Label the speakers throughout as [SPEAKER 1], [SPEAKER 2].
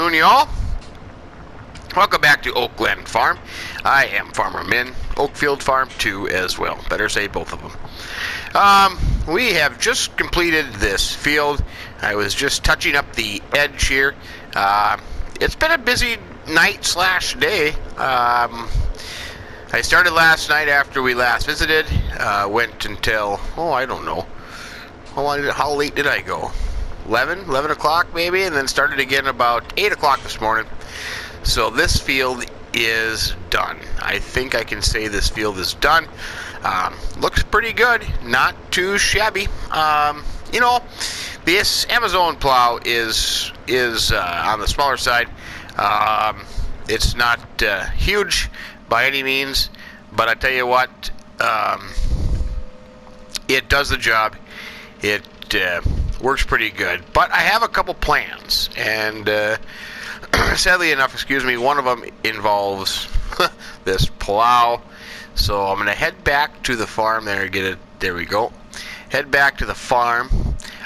[SPEAKER 1] afternoon, y'all. Welcome back to Oak Glen Farm. I am Farmer Min. Oakfield Farm too as well. Better say both of them. We have just completed this field. I was just touching up the edge here. It's been a busy night / day. I started last night after we last visited. Went until, I don't know. How late did I go? 11 o'clock maybe, and then started again about 8 o'clock this morning. So this field is done. I think I can say this field is done. Looks pretty good, not too shabby. This Amazon plow is on the smaller side. It's not huge by any means, but I tell you what, it does the job. It works pretty good. But I have a couple plans, and sadly enough, one of them involves this plow. So I'm going to head back to the farm there. There we go. Head back to the farm.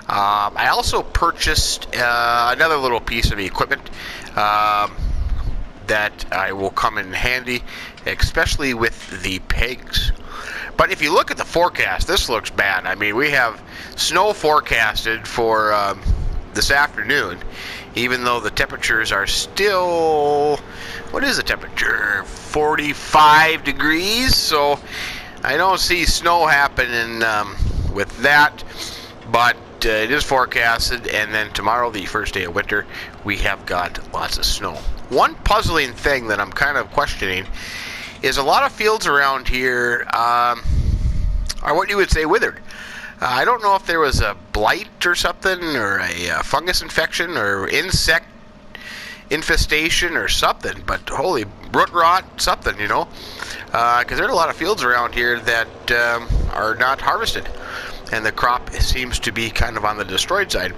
[SPEAKER 1] I also purchased another little piece of equipment that I will come in handy, especially with the pigs. But if you look at the forecast, this looks bad. I mean, we have snow forecasted for this afternoon, even though the temperatures are still, what is the temperature? 45 degrees. So I don't see snow happening with that, but it is forecasted. And then tomorrow, the first day of winter, we have got lots of snow. One puzzling thing that I'm kind of questioning is a lot of fields around here are what you would say withered. I don't know if there was a blight or something, or a fungus infection, or insect infestation or something, but holy root rot, something, because there are a lot of fields around here that are not harvested, and the crop seems to be kind of on the destroyed side.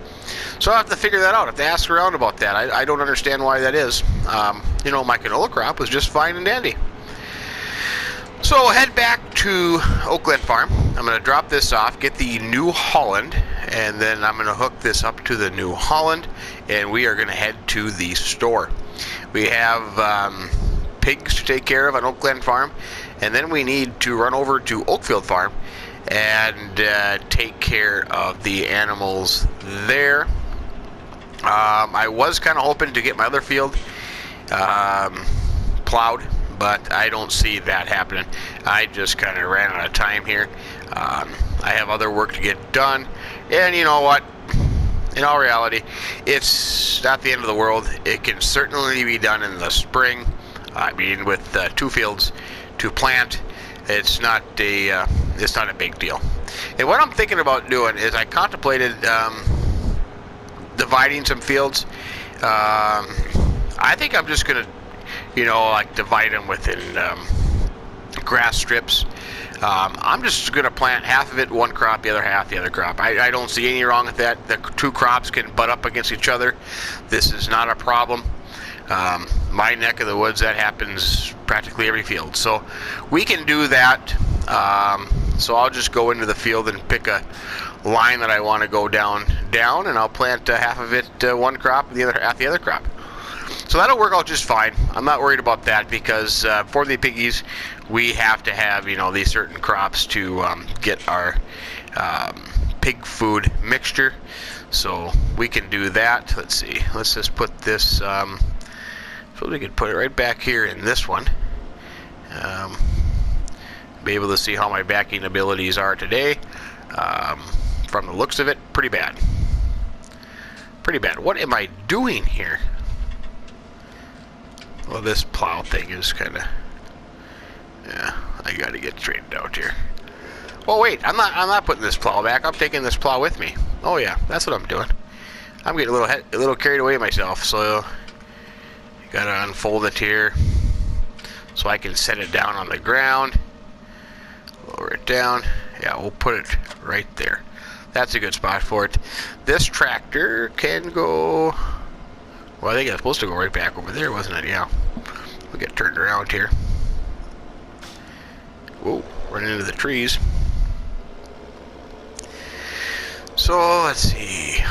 [SPEAKER 1] So I have to figure that out. I have to ask around about that. I don't understand why that is. My canola crop was just fine and dandy. So head back to Oak Glen Farm. I'm going to drop this off, get the New Holland, and then I'm going to hook this up to the New Holland, and we are going to head to the store. We have pigs to take care of on Oak Glen Farm, and then we need to run over to Oakfield Farm and take care of the animals there. I was kind of hoping to get my other field plowed, but I don't see that happening. I just kind of ran out of time here. I have other work to get done, and you know what? In all reality, it's not the end of the world. It can certainly be done in the spring. I mean, with 2 fields to plant, it's not a big deal. And what I'm thinking about doing is I contemplated dividing some fields. I think I'm just gonna divide them within grass strips. I'm just going to plant half of it one crop, the other half the other crop. I don't see any wrong with that. The 2 crops can butt up against each other. This is not a problem. My neck of the woods, that happens practically every field. So we can do that. So I'll just go into the field and pick a line that I want to go down, and I'll plant half of it one crop and the other half the other crop. So that'll work out just fine. I'm not worried about that because for the piggies, we have to have these certain crops to get our pig food mixture. So we can do that. Let's see. Let's just put this. So we could put it right back here in this one. Be able to see how my backing abilities are today. From the looks of it, pretty bad. Pretty bad. What am I doing here? Well, this plow thing is kind of, I got to get straightened out here. Well, wait, I'm not putting this plow back. I'm taking this plow with me. Oh yeah, that's what I'm doing. I'm getting a little carried away myself. So you got to unfold it here so I can set it down on the ground. Lower it down. Yeah, we'll put it right there. That's a good spot for it. This tractor can go. Well, I think it's supposed to go right back over there, wasn't it? Yeah. We'll get turned around here. Whoa, running into the trees. So, let's see.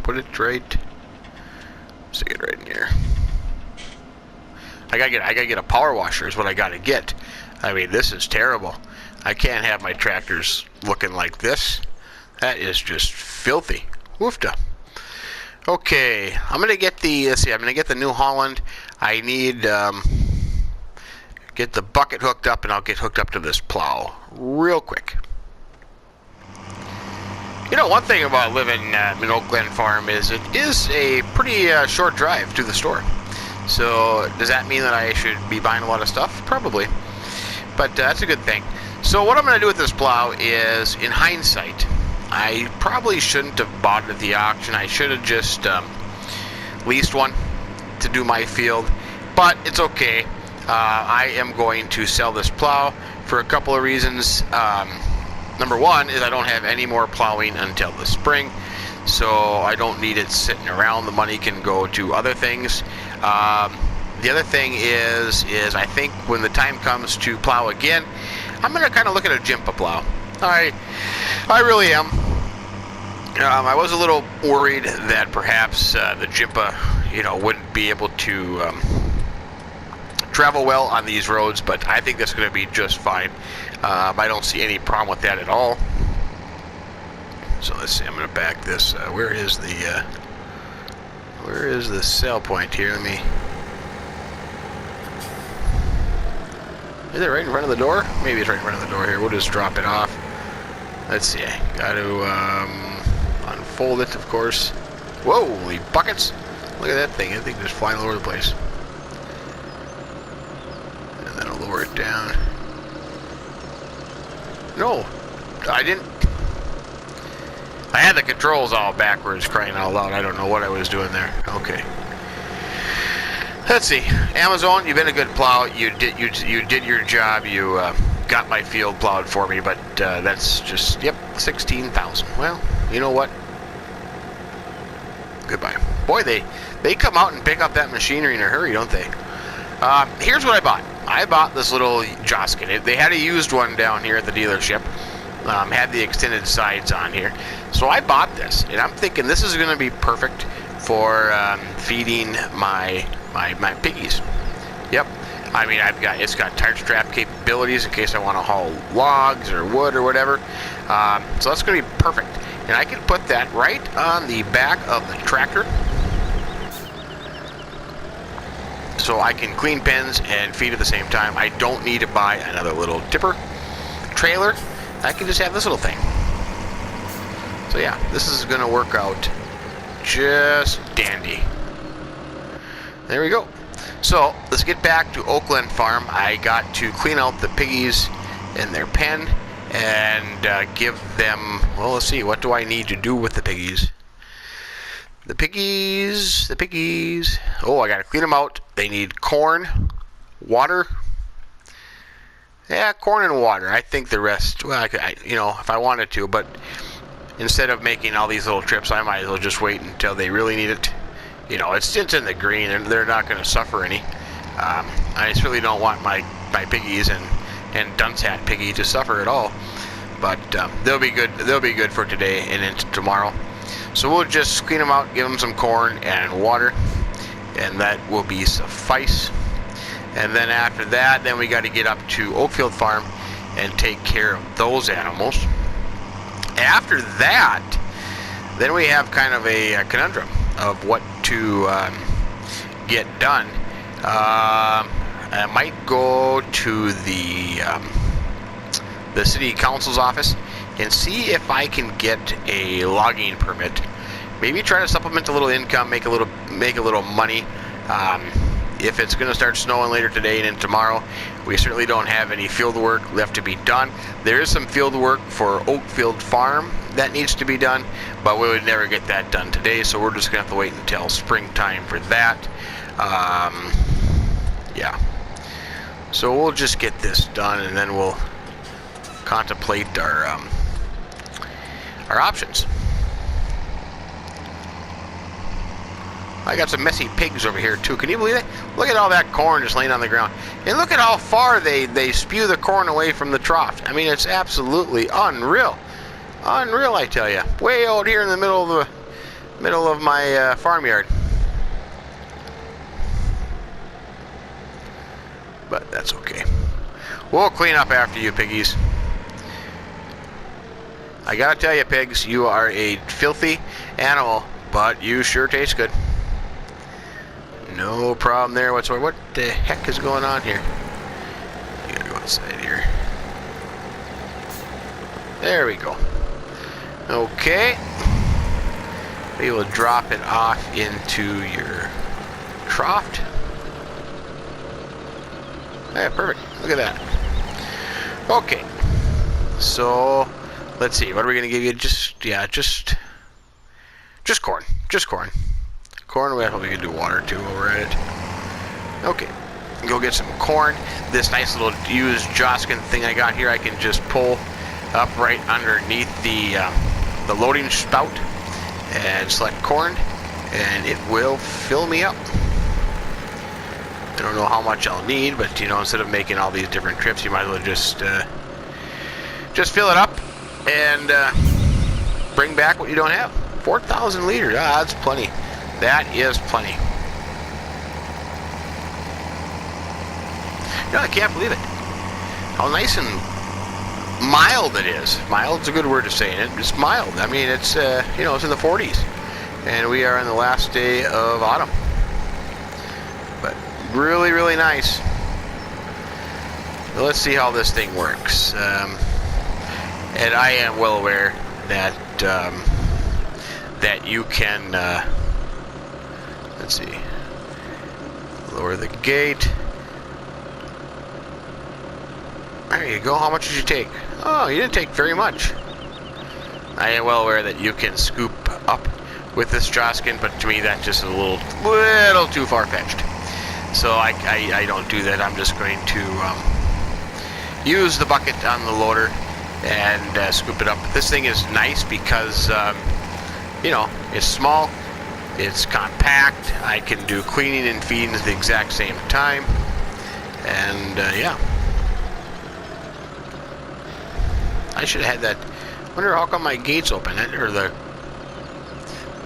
[SPEAKER 1] Put it right I gotta get a power washer is what I gotta get. I mean, this is terrible. I can't have my tractors looking like this. That is just filthy. Woofda. Okay, I'm gonna get the. Let's see. I'm gonna get the New Holland. I need get the bucket hooked up, and I'll get hooked up to this plow real quick. You know, one thing about living in Oak Glen Farm is it is a pretty short drive to the store. So does that mean that I should be buying a lot of stuff? Probably. But that's a good thing. So what I'm going to do with this plow is, in hindsight, I probably shouldn't have bought it at the auction. I should have just leased one to do my field. But it's okay. I am going to sell this plow for a couple of reasons. Number one is I don't have any more plowing until the spring, so I don't need it sitting around. The money can go to other things. The other thing is I think when the time comes to plow again, I'm going to kind of look at a Jimpa plow. I really am. I was a little worried that perhaps the Jimpa, wouldn't be able to travel well on these roads, but I think that's going to be just fine. I don't see any problem with that at all. So let's see. I'm going to back this. Where is the sell point here? Is it right in front of the door? Maybe it's right in front of the door here. We'll just drop it off. Let's see. Got to unfold it, of course. Whoa, holy buckets! Look at that thing. That thing just flying all over the place. And then I'll lower it down. No, I didn't. I had the controls all backwards, crying out loud. I don't know what I was doing there. Okay. Let's see. Amazon, you've been a good plow. You did your job. You got my field plowed for me, but that's just, yep, 16,000. Well, you know what? Goodbye. Boy, they come out and pick up that machinery in a hurry, don't they? Here's what I bought. I bought this little Joskin. They had a used one down here at the dealership. Had the extended sides on here. So I bought this, and I'm thinking this is going to be perfect for feeding my piggies. Yep. I mean, it's got tire strap capabilities in case I want to haul logs or wood or whatever. So that's going to be perfect. And I can put that right on the back of the tractor. So I can clean pens and feed at the same time. I don't need to buy another little tipper trailer. I can just have this little thing. So yeah, this is going to work out just dandy. There we go. So let's get back to Oak Glen Farm. I got to clean out the piggies in their pen and give them, well, let's see, what do I need to do with the piggies? The piggies. Oh, I got to clean them out. They need corn, water. Yeah, corn and water. I think the rest, well, if I wanted to, but instead of making all these little trips, I might as well just wait until they really need it. It's in the green, and they're not going to suffer any. I just really don't want my piggies and Dunce Hat piggy to suffer at all. But they'll be good. They'll be good for today and into tomorrow. So we'll just clean them out, give them some corn and water, and that will be suffice. And then after that, then we got to get up to Oakfield Farm and take care of those animals. After that, then we have kind of a conundrum of what to get done. I might go to the city council's office and see if I can get a logging permit. Maybe try to supplement a little income, make a little money. If it's going to start snowing later today and then tomorrow, we certainly don't have any field work left to be done. There is some field work for Oakfield Farm that needs to be done, but we would never get that done today, so we're just going to have to wait until springtime for that. Yeah. So we'll just get this done, and then we'll contemplate our options. I got some messy pigs over here too. Can you believe it? Look at all that corn just laying on the ground. And look at how far they spew the corn away from the trough. I mean, it's absolutely unreal. Unreal, I tell you. Way out here in the middle of my farmyard. but that's okay. We'll clean up after you, piggies. I gotta tell you, pigs, you are a filthy animal, but you sure taste good. No problem there whatsoever. What the heck is going on here? You gotta go outside here. There we go. Okay. We will drop it off into your trough. Yeah, perfect. Look at that. Okay. So, let's see. What are we going to give you? Just corn. Just corn. Corn, we probably could do water too while we're at it. Okay. Go get some corn. This nice little used Joskins thing I got here, I can just pull up right underneath the loading spout and select corn, and it will fill me up. I don't know how much I'll need, but you know, instead of making all these different trips, you might as well just fill it up and bring back what you don't have. 4,000 liters. Ah, that's plenty. That is plenty. You know, I can't believe it. How nice and mild it is. Mild's a good word to say in it. It's mild. I mean, it's you know, it's in the 40s, and we are on the last day of autumn. But really, really nice. Let's see how this thing works. And I am well aware that that you can. Let's see. Lower the gate. There you go. How much did you take? Oh, you didn't take very much. I am well aware that you can scoop up with this Joskin, but to me that's just a little too far-fetched. So I don't do that. I'm just going to use the bucket on the loader and scoop it up. This thing is nice because you know, it's small, it's compact. I can do cleaning and feeding at the exact same time, and yeah. I should have had that. Wonder how come my gate's open, or the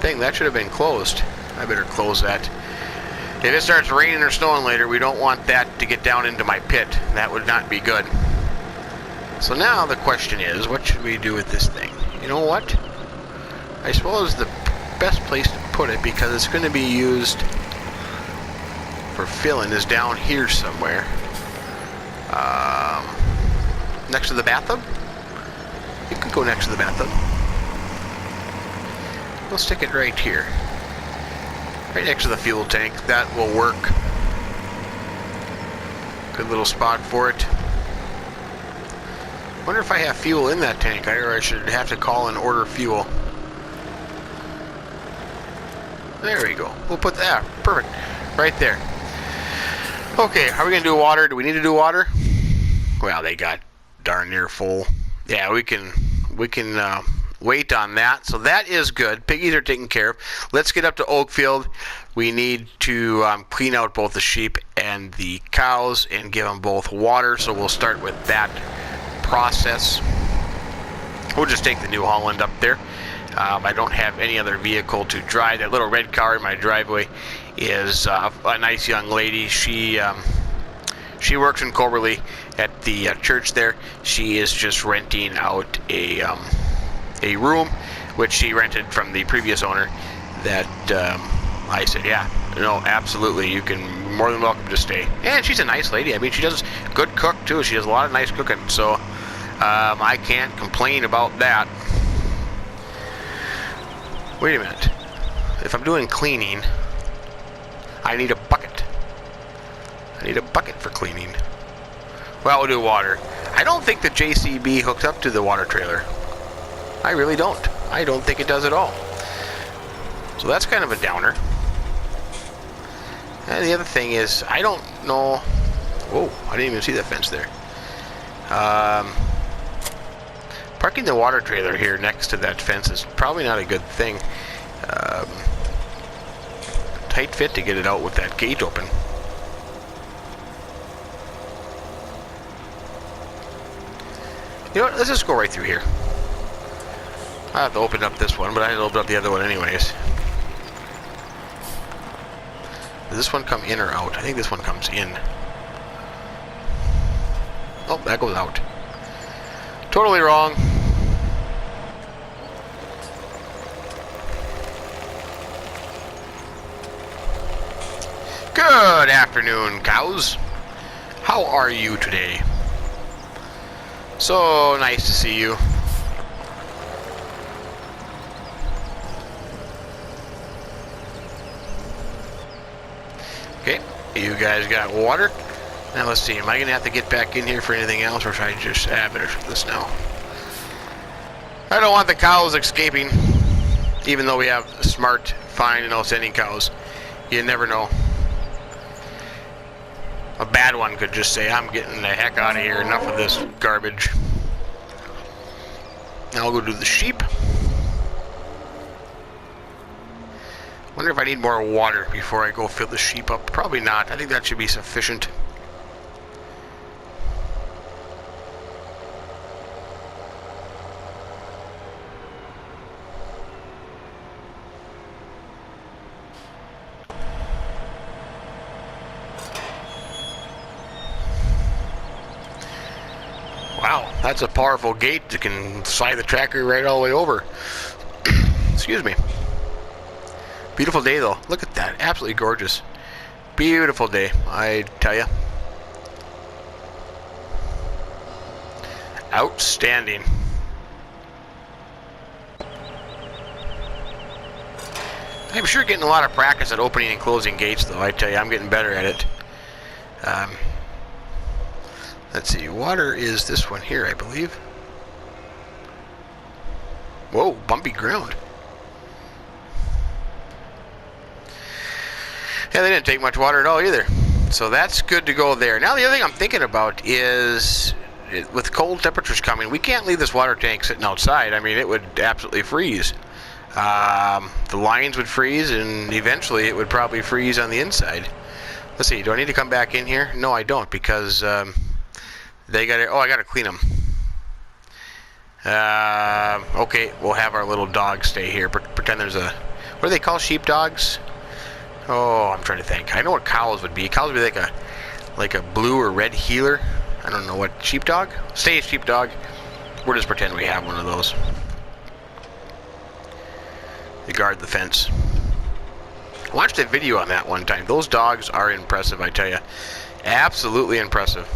[SPEAKER 1] thing that should have been closed. I better close that. If it starts raining or snowing later, we don't want that to get down into my pit. That would not be good. So now the question is, what should we do with this thing? You know what? I suppose the best place to put it, because it's going to be used for filling, is down here somewhere. Next to the bathtub? You could go next to the bathtub. We'll stick it right here. Right next to the fuel tank. That will work. Good little spot for it. Wonder if I have fuel in that tank, or I should have to call and order fuel. There we go. We'll put that. Perfect. Right there. Okay, are we going to do water? Do we need to do water? Well, they got darn near full. Yeah, we can wait on that. So that is good. Piggies are taken care of. Let's get up to Oakfield. We need to clean out both the sheep and the cows and give them both water. So we'll start with that process. We'll just take the New Holland up there. I don't have any other vehicle to drive. That little red car in my driveway is a nice young lady. She works in Coberly at the church there. She is just renting out a room, which she rented from the previous owner. That I said, yeah, no, absolutely, you can more than welcome to stay. And she's a nice lady. I mean, she does good cook too. She does a lot of nice cooking, so I can't complain about that. Wait a minute. If I'm doing cleaning, I need a bucket. I need a bucket for cleaning. Well, we'll do water. I don't think the JCB hooks up to the water trailer. I really don't. I don't think it does at all. So that's kind of a downer. And the other thing is, I don't know... Whoa, I didn't even see that fence there. Parking the water trailer here next to that fence is probably not a good thing. Tight fit to get it out with that gate open. You know what, let's just go right through here. I have to open up this one, but I had to open up the other one anyways. Does this one come in or out? I think this one comes in. Oh, that goes out. Totally wrong. Good afternoon, cows. How are you today? So nice to see you. Okay, you guys got water. Now let's see, am I gonna have to get back in here for anything else, or should I just better this now? I don't want the cows escaping, even though we have smart, fine, and outstanding cows. You never know. A bad one could just say, I'm getting the heck out of here, enough of this garbage. Now I'll go do the sheep. Wonder if I need more water before I go fill the sheep up. Probably not. I think that should be sufficient. Wow, that's a powerful gate that can slide the tractor right all the way over. Excuse me. Beautiful day though. Look at that. Absolutely gorgeous. Beautiful day, I tell you. Outstanding. I'm sure getting a lot of practice at opening and closing gates though, I tell you. I'm getting better at it. Let's see. Water is this one here, I believe. Whoa, bumpy ground. Yeah, they didn't take much water at all either. So that's good to go there. Now the other thing I'm thinking about is, with cold temperatures coming, we can't leave this water tank sitting outside. I mean, it would absolutely freeze. The lines would freeze, and eventually it would probably freeze on the inside. Let's see, do I need to come back in here? No, I don't, because they got to, oh, I got to clean them. Okay, we'll have our little dog stay here. Pretend there's a, what do they call sheepdogs? Oh, I'm trying to think. I know what cows would be. Cows would be like a blue or red heeler. I don't know what. Sheepdog? Stay sheepdog. We'll just pretend we have one of those. They guard the fence. I watched a video on that one time. Those dogs are impressive, I tell you. Absolutely impressive.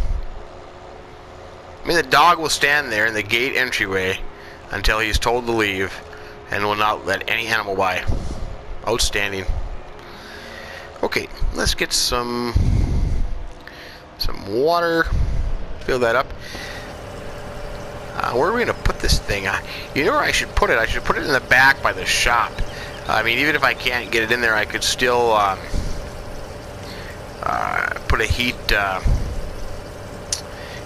[SPEAKER 1] I mean, the dog will stand there in the gate entryway until he's told to leave and will not let any animal by. Outstanding. Okay, let's get some water. Fill that up. Where are we going to put this thing? You know where I should put it? I should put it in the back by the shop. I mean, even if I can't get it in there, I could still put a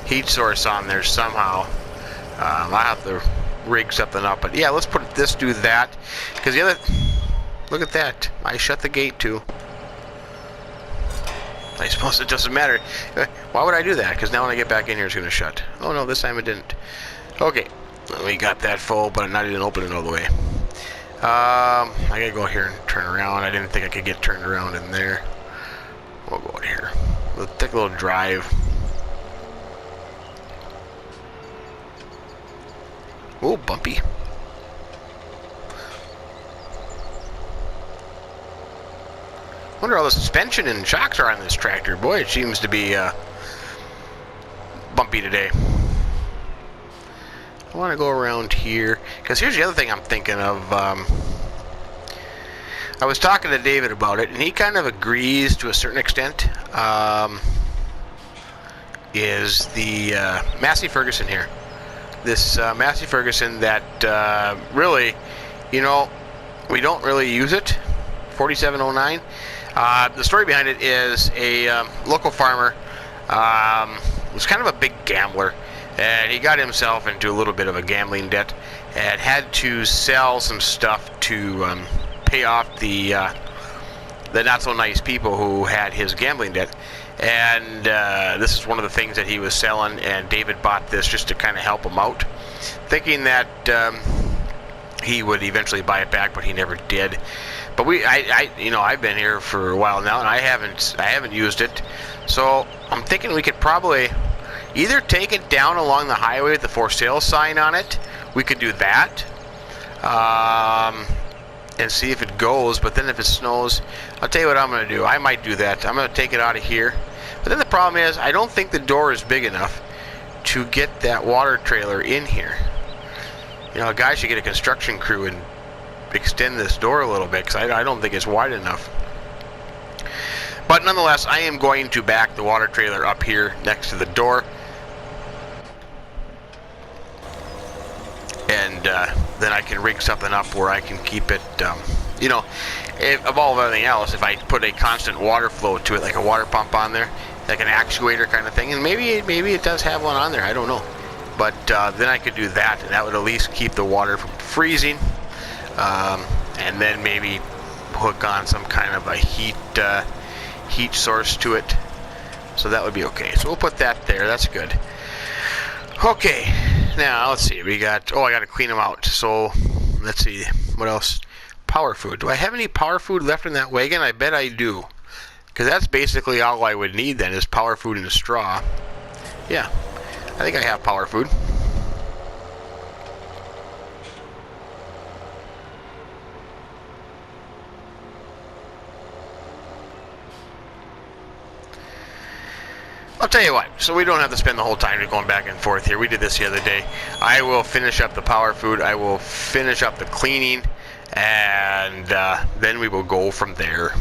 [SPEAKER 1] heat source on there somehow. I'll have to rig something up. But yeah, let's put this, do that. Because the other... Look at that. I shut the gate too. I suppose it doesn't matter. Why would I do that? Because now when I get back in here, it's going to shut. Oh no, this time it didn't. Okay, we got that full, but I didn't open it all the way. I gotta go here and turn around. I didn't think I could get turned around in there. We'll go out here. We'll take a little drive. Oh, bumpy. Wonder how the suspension and shocks are on this tractor. Boy, it seems to be bumpy today. I want to go around here, because here's the other thing I'm thinking of. I was talking to David about it, and he kind of agrees to a certain extent. Is the Massey Ferguson here. This Massey Ferguson that really, you know, we don't really use it. 4709. The story behind it is a local farmer was kind of a big gambler, and he got himself into a little bit of a gambling debt and had to sell some stuff to pay off the not so nice people who had his gambling debt. And this is one of the things that he was selling, and David bought this just to kind of help him out, thinking that he would eventually buy it back, but he never did. But you know, I've been here for a while now, and I haven't used it. So I'm thinking we could probably, either take it down along the highway with the for sale sign on it. We could do that. And see if it goes. But then if it snows, I'll tell you what I'm going to do. I might do that. I'm going to take it out of here. But then the problem is, I don't think the door is big enough to get that water trailer in here. You know, a guy should get a construction crew and extend this door a little bit, because I don't think it's wide enough. But nonetheless, I am going to back the water trailer up here next to the door. And then I can rig something up where I can keep it, you know, of all of everything else, if I put a constant water flow to it, like a water pump on there, like an actuator kind of thing, and maybe it does have one on there, I don't know. But then I could do that, and that would at least keep the water from freezing. And then maybe hook on some kind of a heat source to it. So that would be okay. So we'll put that there. That's good. Okay. Now, let's see. We got... Oh, I got to clean them out. So, let's see. What else? Power food. Do I have any power food left in that wagon? I bet I do. Because that's basically all I would need then, is power food and a straw. Yeah. I think I have power food. I'll tell you what, so we don't have to spend the whole time going back and forth here. We did this the other day. I will finish up the power food. I will finish up the cleaning, and then we will go from there.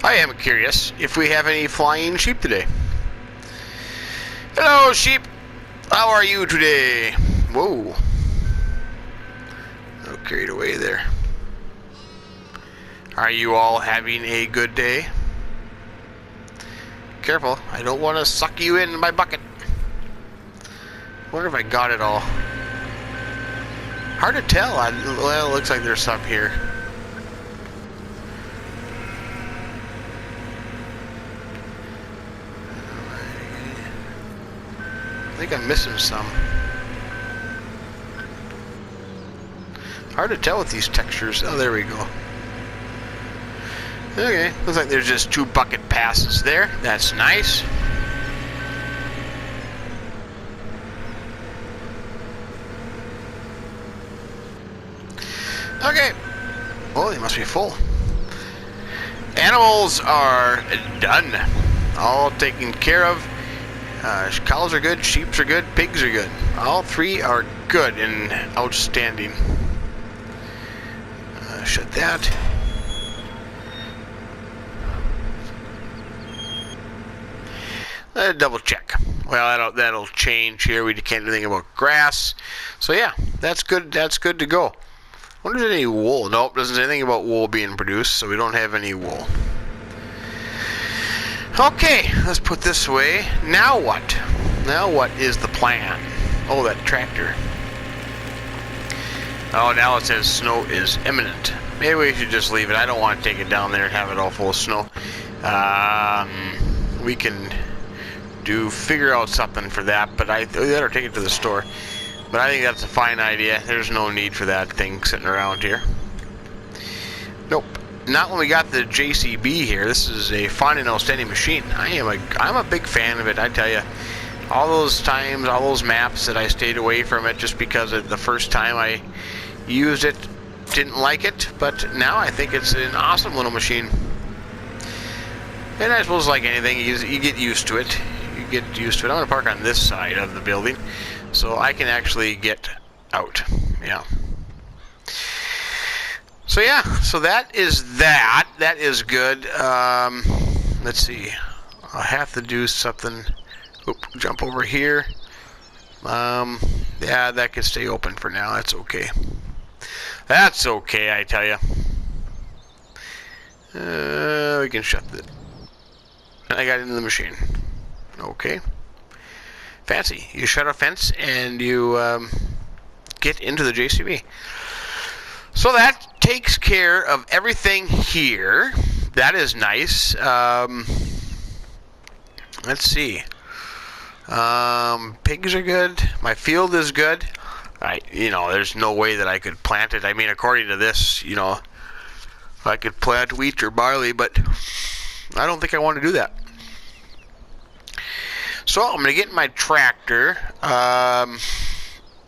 [SPEAKER 1] I am curious if we have any flying sheep today. Hello, sheep. How are you today? Whoa. Oh, carried away there. Are you all having a good day? Careful, I don't want to suck you in my bucket. Wonder if I got it all. Hard to tell. Well, it looks like there's some here. I think I'm missing some. Hard to tell with these textures. Oh, there we go. Okay, looks like there's just 2 bucket passes there. That's nice. Okay. Oh, they must be full. Animals are done. All taken care of. Cows are good, sheep are good, pigs are good. All 3 are good and outstanding. Shut that. Double check. Well, that'll change here. We can't do anything about grass. So yeah, that's good. That's good to go. Wonder if there's any wool. Nope, doesn't say anything about wool being produced, so we don't have any wool. Okay, let's put this away. Now what? Now what is the plan? Oh, that tractor. Oh, now it says snow is imminent. Maybe we should just leave it. I don't want to take it down there and have it all full of snow. We can figure out something for that, but I better take it to the store. But I think that's a fine idea. There's no need for that thing sitting around here. Nope. Not when we got the JCB here. This is a fine and outstanding machine. I'm a big fan of it, I tell you. All those times, all those maps that I stayed away from it just because the first time I used it, didn't like it. But now I think it's an awesome little machine. And I suppose like anything, you get used to it. You get used to it. I'm going to park on this side of the building so I can actually get out. Yeah. So yeah, so that is that. That is good. Let's see. I'll have to do something. Oop, jump over here. Yeah, that can stay open for now. That's okay. That's okay, I tell you. We can shut it. I got it in the machine. Okay. Fancy. You shut a fence and you get into the JCB. So that takes care of everything here. That is nice. Let's see. Pigs are good. My field is good. There's no way that I could plant it. I mean, according to this, I could plant wheat or barley, but I don't think I want to do that. So I'm going to get in my tractor. I'm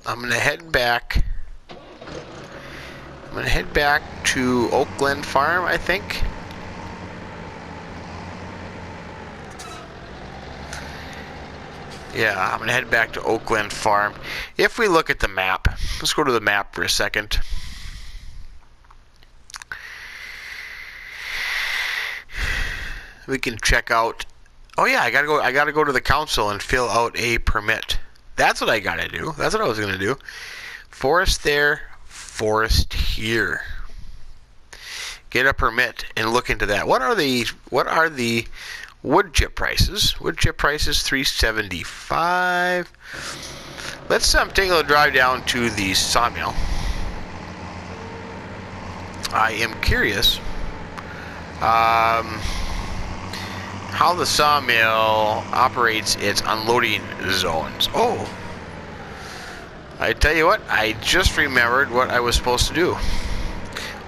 [SPEAKER 1] going to head back. I'm going to head back to Oak Glen Farm, I think. Yeah, I'm going to head back to Oak Glen Farm. If we look at the map, let's go to the map for a second. We can check out. Oh yeah, I gotta go to the council and fill out a permit. That's what I gotta do. That's what I was gonna do. Forest there, forest here. Get a permit and look into that. What are the wood chip prices? Wood chip prices $3.75. Let's take a drive down to the sawmill. I am curious how the sawmill operates its unloading zones. Oh, I tell you what, I just remembered what I was supposed to do.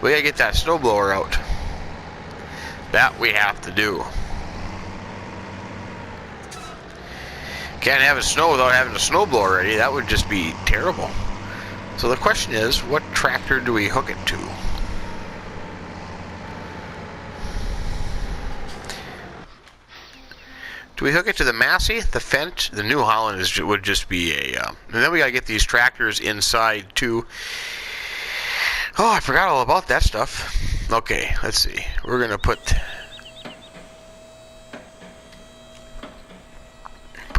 [SPEAKER 1] We gotta get that snowblower out. That we have to do. Can't have it snow without having a snowblower ready. That would just be terrible. So the question is, what tractor do we hook it to? Do we hook it to the Massey, the Fendt? The New Holland would just be a... and then we got to get these tractors inside, too. Oh, I forgot all about that stuff. Okay, let's see. We're going to put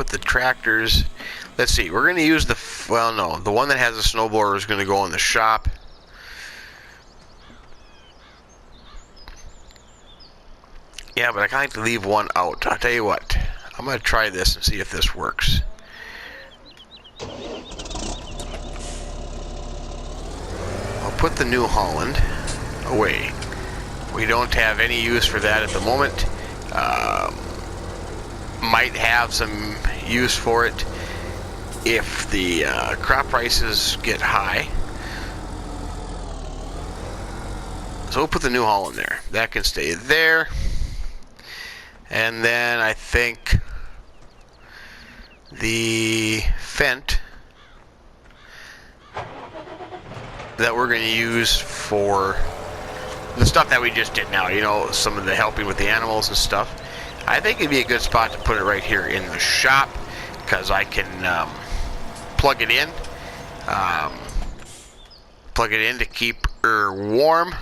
[SPEAKER 1] the tractors... Let's see. We're going to use the... Well, no. The one that has a snowblower is going to go in the shop. Yeah, but I kind of like to leave one out. I'll tell you what. I'm going to try this and see if this works. I'll put the New Holland away. We don't have any use for that at the moment. Might have some use for it if the crop prices get high. So we'll put the New Holland there. That can stay there. And then I think the Fendt that we're going to use for the stuff that we just did now, some of the helping with the animals and stuff. I think it'd be a good spot to put it right here in the shop because I can plug it in to keep her warm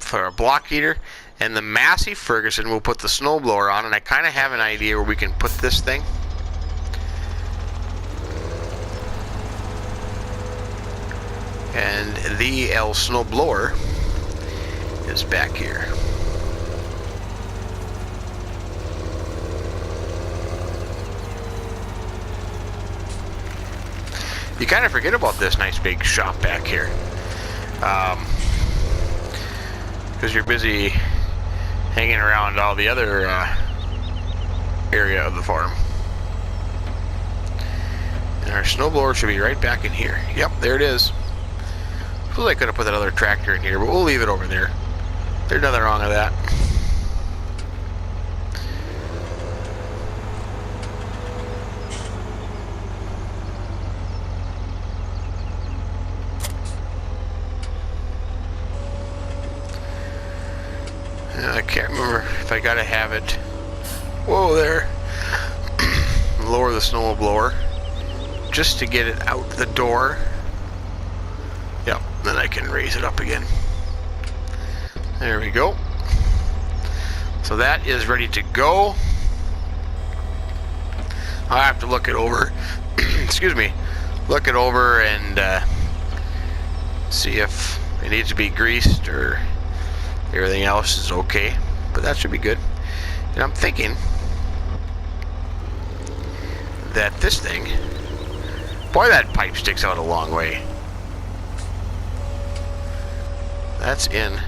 [SPEAKER 1] for a block heater. And the Massey Ferguson will put the snowblower on, and I kind of have an idea where we can put this thing. And the L snowblower is back here. You kind of forget about this nice big shop back here. Because you're busy hanging around all the other area of the farm. And our snowblower should be right back in here. Yep, there it is. Suppose I could have put that other tractor in here, but we'll leave it over there. There's nothing wrong with that. I can't remember if I gotta have it. Whoa there. Lower the snowblower just to get it out the door. Yep, then I can raise it up again. There we go. So that is ready to go. I'll have to look it over. Excuse me. Look it over and see if it needs to be greased or everything else is okay, but that should be good. And I'm thinking that this thing, boy, that pipe sticks out a long way. That's in.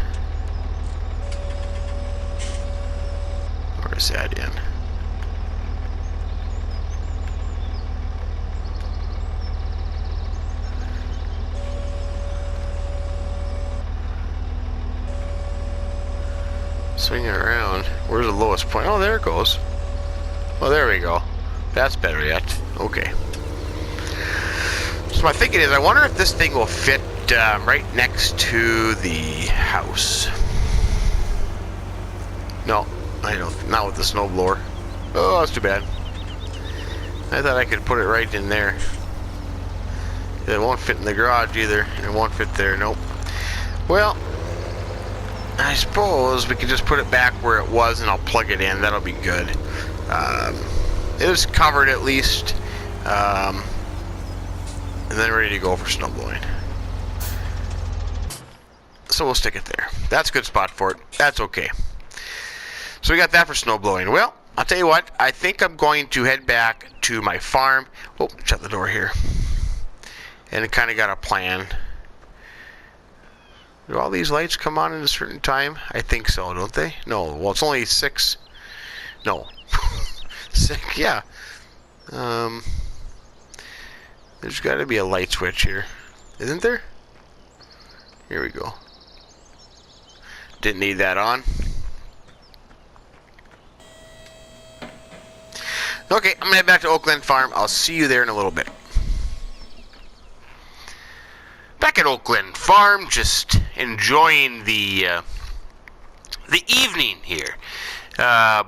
[SPEAKER 1] Where is that in? Swing it around. Where's the lowest point? Oh, there it goes. Oh, there we go. That's better yet. Okay. So my thinking is, I wonder if this thing will fit right next to the house. No, I don't. Not with the snowblower. Oh, that's too bad. I thought I could put it right in there. It won't fit in the garage either. It won't fit there. Nope. Well, I suppose we could just put it back where it was and I'll plug it in. That'll be good. It is covered at least. And then ready to go for snow blowing. So we'll stick it there. That's a good spot for it. That's okay. So we got that for snow blowing. Well, I'll tell you what. I think I'm going to head back to my farm. Oh, shut the door here. And it kind of got a plan. Do all these lights come on at a certain time? I think so, don't they? No. Well, it's only 6. No. 6, yeah. There's got to be a light switch here. Isn't there? Here we go. Didn't need that on. Okay, I'm going to head back to Oak Glen Farm. I'll see you there in a little bit. Back at Oak Glen Farm, just enjoying the evening here.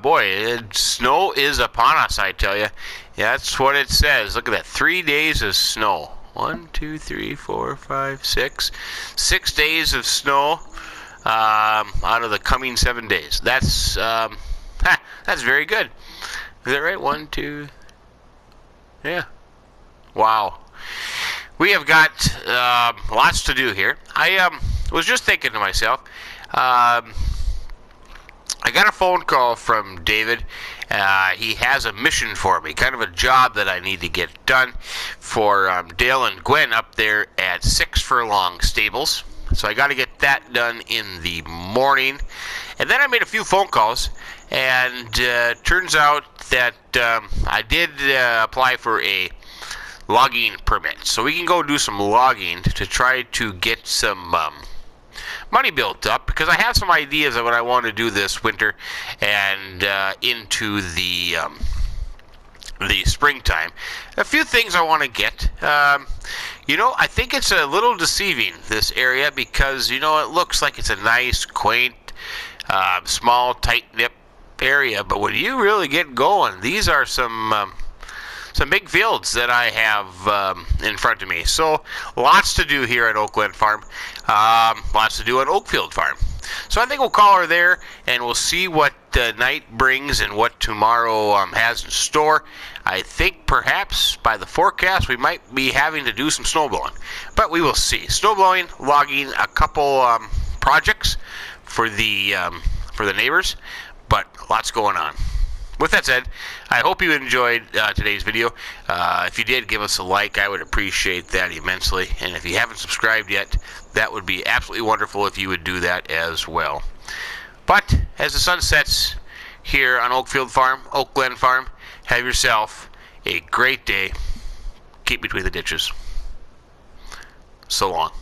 [SPEAKER 1] Boy, snow is upon us, I tell you. Yeah, that's what it says. Look at that. 3 days of snow. 1, 2, 3, 4, 5, 6. 6 days of snow out of the coming 7 days. That's very good. Is that right? 1, 2. Yeah. Wow. We have got lots to do here. I was just thinking to myself, I got a phone call from David. He has a mission for me, kind of a job that I need to get done for Dale and Gwen up there at Six Furlong Stables. So I got to get that done in the morning. And then I made a few phone calls, and turns out that I did apply for a logging permit. So we can go do some logging to try to get some money built up, because I have some ideas of what I want to do this winter and into the springtime. A few things I want to get. You know, I think it's a little deceiving, this area, because, you know, it looks like it's a nice, quaint, small, tight-knit area, but when you really get going, these are some big fields that I have in front of me. So lots to do here at Oak Glen Farm. Lots to do at Oakfield Farm. So I think we'll call her there, and we'll see what night brings and what tomorrow has in store. I think perhaps by the forecast we might be having to do some snow blowing, but we will see. Snow blowing, logging, a couple projects for the neighbors, but lots going on. With that said, I hope you enjoyed today's video. If you did, give us a like. I would appreciate that immensely. And if you haven't subscribed yet, that would be absolutely wonderful if you would do that as well. But as the sun sets here on Oakfield Farm, Oak Glen Farm, have yourself a great day. Keep between the ditches. So long.